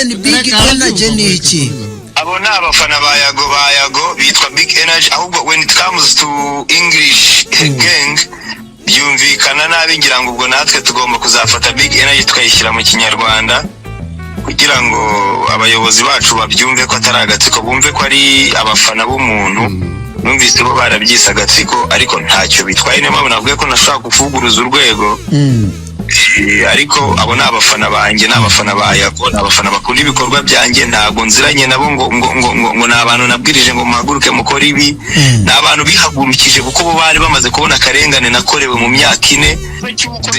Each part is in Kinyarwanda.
ni Big Energy ni iki? Abo ni abafana ba Yago bitwa Big Energy, ahubwo when it comes to English gang byumvikana nabi, ngira ngo ubwo natwe tugomba kuzafata Big Energy tukayishyira mu Kinyarwanda kugira ngo abayobozi bacu babyumve ko atari agatsiko, bumve ko ari abafana b'umuntu. Numvise bo barabyise agatsiko ariko ntacyo bitwaye, niyo mpamvu navuga ko nashaka kuvuguruza urwego. Ariko abo ni abafana banjye, ni abafana ba Yago, ni abafana bakunda ibikorwa byanjye, ntabwo nziranye nabo ngo ni abantu nabwirije ngo muhaguruke mukora ibi. Ni abantu bihagurukije kuko bo bari bamaze kubona akarengane nakorewe mu myaka 4.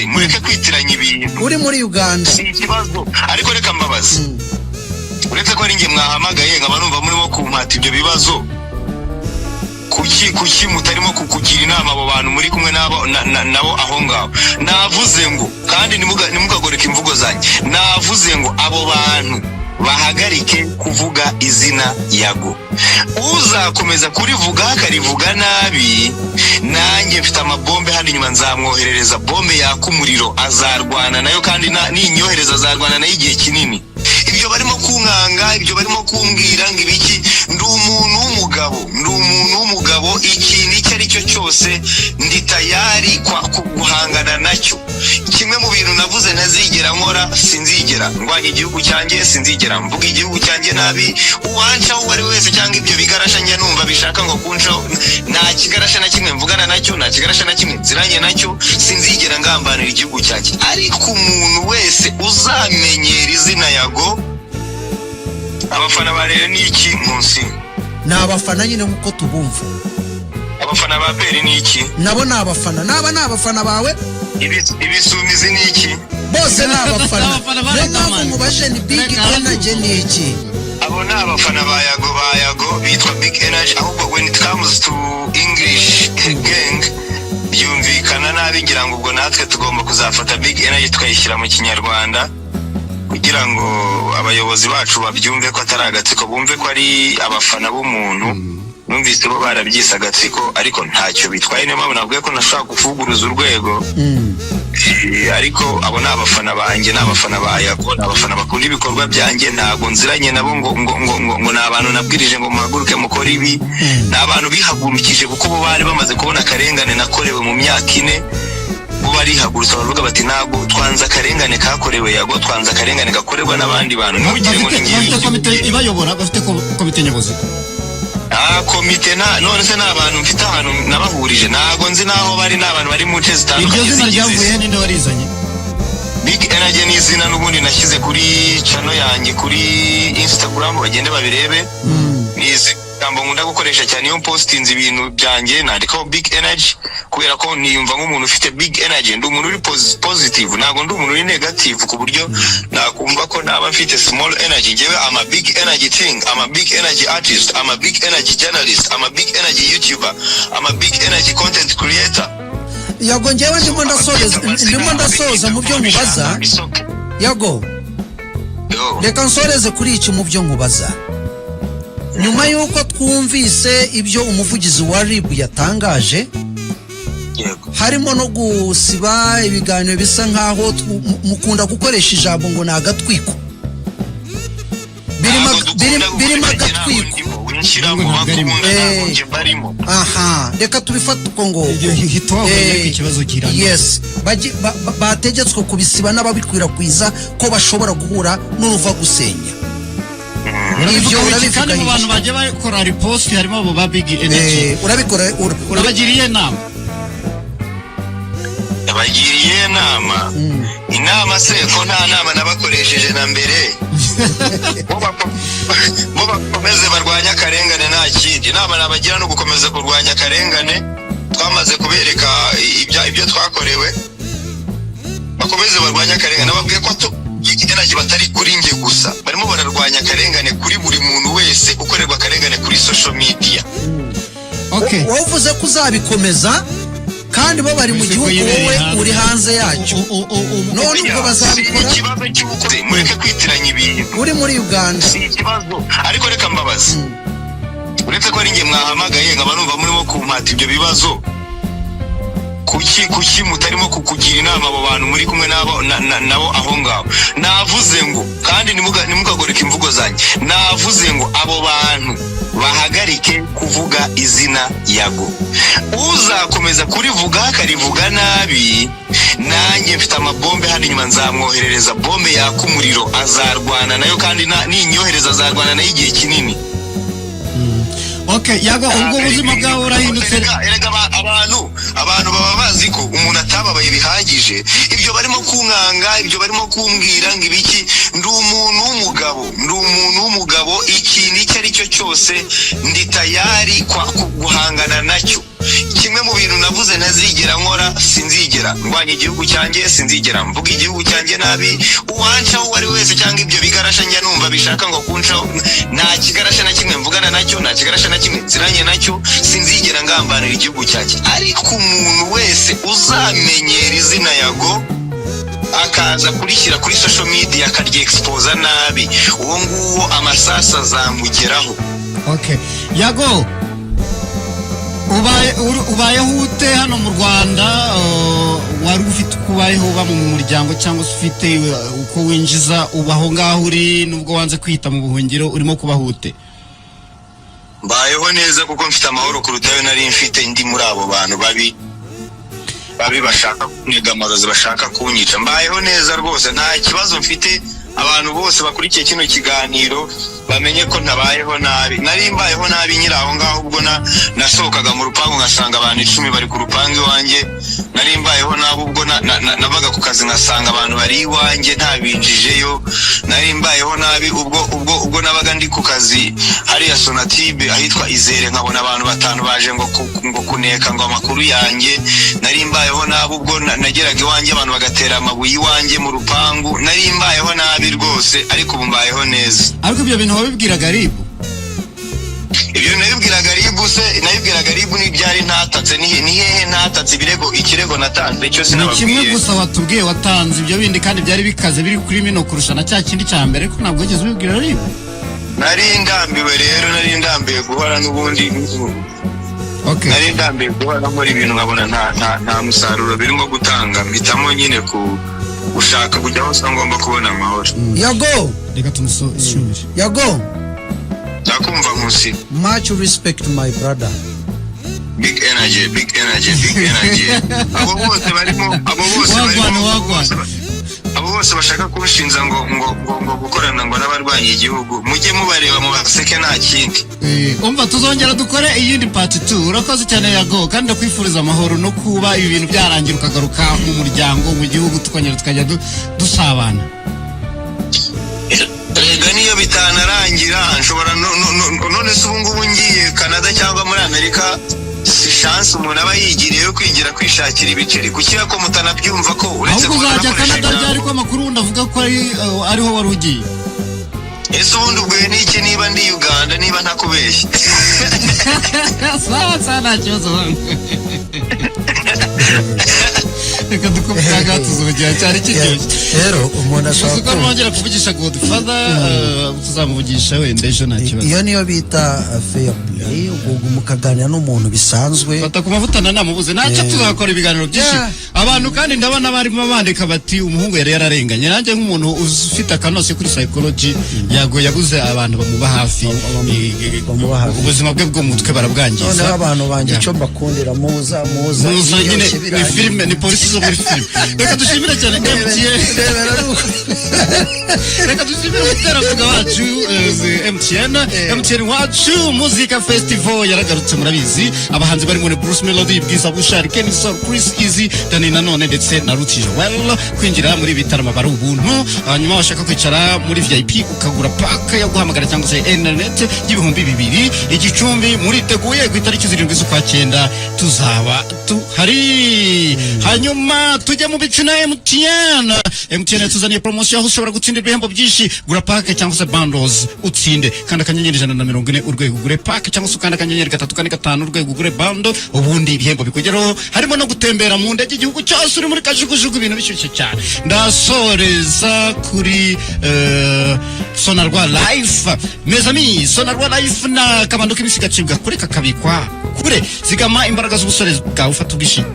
Mureke kwitiranya ibintu. Uri muri Uganda si ikibazo, ariko reka mbabaze, uretse ko ari nge mwahamagaye nkaba numva murimo kumpata ibyo bibazo, kuki mutarimo kukugira inama abo bantu muri kumwe nabo aho ngaho? Navuze ngo, kandi nimugagoreka imvugo zanjye, navuze ngo abo bantu bahagarike kuvuga izina Yago. Uzakomeza kurivuga akarivuga nabi, nanjye mfite amabombe hano inyuma, nzamwoherereza bombe yaka umuriro, azarwana nayo, kandi ninyohereza azarwana nayo igihe kinini. Ibyo barimo kunkanga, ibyo barimo kumbwira ngo ibiki, ndi umuntu w'umugabo, ikintu icyo ari cyo cyose ndi tayari guhangana nacyo. Kimwe mu bintu navuze ntazigera nkora, sinzigera ndwanya igihugu cyanjye, sinzigera mvuga igihugu cyanjye nabi. Uwancaho uwo ari wese cyangwa ibyo bigarasha njye numva bishaka ngo kuncaho, nta kigarasha na kimwe mvugana nacyo, nta kigarasha na kimwe nziranye nacyo, sinzigera ngambanira igihugu cyanjye. Ariko umuntu wese uzamenyera izina Yago, abafana barere ni iki munsi? Ni abafana nyine nkuko tubumva. Abafana ba Peri ni iki? Nabo ni abafana. Naba ni abafana bawe? Ibisumizi ni iki? Bose ni abafana. Nabo mubashe ni Big Energy ni iki? Abo ni abafana ba Yago bitwa Big Energy, ahubwo when it comes to English gang byumvikana nabi, ngira ngo ubwo natwe tugomba kuzafata Big Energy tukayishyira mu Kinyarwanda kugira ngo abayobozi bacu babyumve ko atari agatsiko, bumve ko ari abafana b'umuntu. Numvise bo barabyise agatsiko ariko ntacyo bitwaye, niyo mpamvu navuga ko nashaka kuvuguruza urwego. Ariko abo ni abafana banjye, ni abafana ba Yago, ni abafana bakunda ibikorwa byanjye, ntabwo nziranye nabo ngo ni abantu nabwirije ngo muhaguruke mukora ibi. Ni abantu bihagurukije kuko bo bari bamaze kubona akarengane nakorewe mu myaka 4. Bo barihagurutsa baravuga bati ntabwo twanze akarengane kakorewe Yago, twanze akarengane gakorerwa n'abandi bantu. Ntugire ngo bafite komite ibayobora, bafite komite nyobozi. Komite none se n'abantu mfite ahantu nabahurije, ntabwo nzi naho bari, n'abantu bari mu nce zitandukanye. Iryo zina ryavuye ninde warizanye? Big Energy ni izina n'ubundi nashyize kuri channel yanjye kuri Instagram, bagende babirebe. Ni ijambo nkunda gukoresha cyane iyo postinze ibintu byanjye, nandikaho Big Energy kubera ko niyumva nk'umuntu ufite Big Energy. Ndi umuntu uri positive, ntabwo ndi umuntu uri negative ku buryo nakumva ko naba mfite small energy. Njyewe I'm a Big Energy thing, I'm a Big Energy artist, I'm a Big Energy journalist, I'm a Big Energy YouTuber, I'm a Big Energy content creator. Yago, njyewe ndimo ndasoza mu byo nkubaza. Yago, reka nsoreze kuri iki mu byo nkubaza. Nyuma yuko twumvise ibyo umuvugizi wa RIB yatangaje, harimo no gusiba ibiganiro bisa nkaho mukunda gukoresha ijambo ngo nagatwiko, birimo agatwiko. Aha, reka tubifata uko ngo yes, bategetswe kubisiba n'ababikwirakwiza ko bashobora guhura n'uruva gusenya. Ibyo urabifika mu bantu baje bakora repost, harimo abo ba Big Energy. Urabikora urabagiriye nama? Abagiriye inama se ko nta nama nabakoresheje na mbere. Bo bakomeze barwanya akarengane, nta kindi. Inama nabagira no gukomeza kurwanya akarengane. Twamaze kubereka ibyo twakorewe, bakomeze barwanya akarengane. Nababwiye ko Energy batari kuri nge gusa, barimo bararwanya akarengane kuri buri muntu wese ukorerwa akarengane kuri social media. Okay, wavuze ko uzabikomeza kandi bo bari mu gihugu, wowe uri hanze yacyo. None ubwo bazabikora? Ikibazo cy'ubukozi, mureke kwitiranya ibintu. Uri muri Uganda si ikibazo, ariko reka mbabaze, uretse ko ari nge mwahamagaye nkaba numva murimo kumpata ibyo bibazo, kuki mutarimo kukugira inama abo bantu muri kumwe nabo aho ngaho? Navuze ngo, kandi nimugagoreka izina Yago. Uzakomeza kurivuga akarivuga nabi, nanjye mfite amabombe hano inyuma nzamwoherereza bombe yaka umuriro, azarwana nayo kandi ninyohereza azarwana nayo igihe kinini. Okay, Yago, ubwo ubuzima bwawe urahindutse. Erega abantu baba bazi ko umuntu atababaye bihagije. Ibyo barimo kunkanga, ibyo barimo kumbwira ngo ibiki, ndi umuntu w'umugabo, ikintu icyo ari cyo cyose ndi tayari guhangana nacyo. Kimwe mu bintu navuze ntazigera nkora, sinzigera ndwanya igihugu cyanjye, sinzigera mvuga igihugu cyanjye nabi. Uwanca uwo ari wese cyangwa ibyo bigarasha njya numva bishaka ngo kuncaho, nta kigarasha na kimwe mvugana nacyo, nta kigarasha na kimwe nziranye nacyo, sinzigera ngambanira igihugu cyanjye. Ariko umuntu wese uzamenyera izina Yago akaza kurishyira kuri social media akarya expose nabi, uwo nguwo amasasa azamugeraho. Okay, Yago, ubayeho ute hano mu Rwanda? Wari ufite kubayeho uba mu muryango cyangwa se ufite uko winjiza ubaho ngaho uri, nubwo wanze kwita mu buhungiro urimo kubaho ute? Mbayeho neza kuko mfite amahoro kuruta ayo nari mfite ndi muri abo bantu babi bashaka kuniga amarozi, bashaka kunyica. Mbayeho neza rwose, nta kibazo mfite. Abantu bose bakurikiye kino kiganiro bamenye ko ntabayeho nabi. Nari mbayeho nabi nyira aho ngaho ubwo nasohokaga mu rupangu ngasanga abantu 10 bari ku rupangu iwanjye. Nari mbayeho nabi ubwo nabaga ku kazi ngasanga abantu bari iwanjye ntabinjijeyo. Nari mbayeho nabi ubwo nabaga ndi ku kazi hariya Sonatibe ahitwa Izere, nkabona abantu 5 baje ngo kuneka ngo amakuru yanjye. Nari mbayeho nabi ubwo nageraga iwanjye abantu bagatera amabuye iwanjye mu rupangu. Nari mbayeho nabi rwose, ariko ubu mbayeho neza. Ariko ibyo bintu wabibwiraga Ribu? Ibyo nabibwiraga Ribu n'ibyari ntatatse, ni hehe ntatatse ikirego natanze cyo sinababwiye. Ni kimwe gusa watubwiye watanze, ibyo bindi kandi byari bikaze biri kuri mino kurusha na cya kindi cya mbere, ko ntabwo wigeze ubibwira Ribu. Nari ndambiwe guhora n'ubundi. Okay. Nari ndambiwe guhora muri ibintu nkabona nta musaruro birimo gutanga, mpitamo nyine ushaka kujya hose ngomba kubona amahoro. Yago, reka tumusubire. Yago, ndakumva Nkusi. Much respect my brother. Big energy. Abo bose bashaka kunshinza ngo gukorana ngo n'abarwanya igihugu, mujye mubareba mu baseke nta kindi. Umva tuzongera dukore iyindi part 2. Urakoze cyane Yago, kandi ndakwifuriza amahoro no kuba ibi bintu byarangira ukagaruka mu muryango, mu gihugu tukongera tukajya dusabana. Rega niyo bitanarangira nshobora none se ubu ngubu ngiye Canada cyangwa muri Amerika, si chance umuntu aba yigiriye kwigira kwishakira ibiceri. Kuki ko mutanabyumva ko uretse ko uzajya Canada ryari ko amakuru ndavuga ko ariho wari ugiye? Ese ubundi ubwo n'iki niba ndi Uganda, niba ntakubeshye? Sawa nta kibazo. Reka dukubitaga tuzongera cyari kiryoshye. Rero umuntu ashaka ko mwongera kuvugisha Godfather, tuzamuvugisha wenda ejo nta kibazo. Iyo niyo bita fair play, ubwo mukaganira n'umuntu bisanzwe. Fata ku mavutana namubuze, ntacyo tuzakora ibiganiro byinshi. Abantu kandi ndabona barimo bandika bati umuhungu yari yararenganye. Nanjye nk'umuntu ufite akanose kuri psychology, Yago yabuze abantu bamuba hafi, ubuzima bwe bwo mutwe barabwangiza. None abantu banje cyo mbakundira muza nyine ni filime, ni polisi zo muri filime. Reka dushimire cyane MTN. Reka dushimire umuterankunga wacu MTN wacu Muzika Festival yaragarutse murabizi. Abahanzi barimo ni Bruce Melody, Bwiza Bushari, Kenny Soul, Chris Easy, Dani Nanone ndetse na Rutije. Kwinjira muri bitaramo bari ubuntu. Hanyuma washaka kwicara muri VIP ukagura pack yo guhamagara cyangwa se internet y'ibihumbi 2. Igicumbi muri teguye ku itariki 7 z'ukwa 9 tuzaba tuhari. Hanyuma tujya mu bicuna MTN tuzaniye promotion aho ushobora gutsindira ibihembo byinshi. Gura pack cyangwa se bundles utsinde, kandi akanyenyeri 140 urwego ugure pack cyangwa se ukanda akanyenyeri 345 urwego ugure bundle, ubundi ibihembo bikugeraho. Harimo no gutembera mu ndege igihugu cyose uri muri kajugujugu, ibintu bishyushye cyane. Ndasoreza kuri Sonarwa Life. Mes amis, Sonarwa Life na kabando k'imisi gacibwa kure kakabikwa kure. Zigama imbaraga z'ubusore bwawe, ufata ubwishi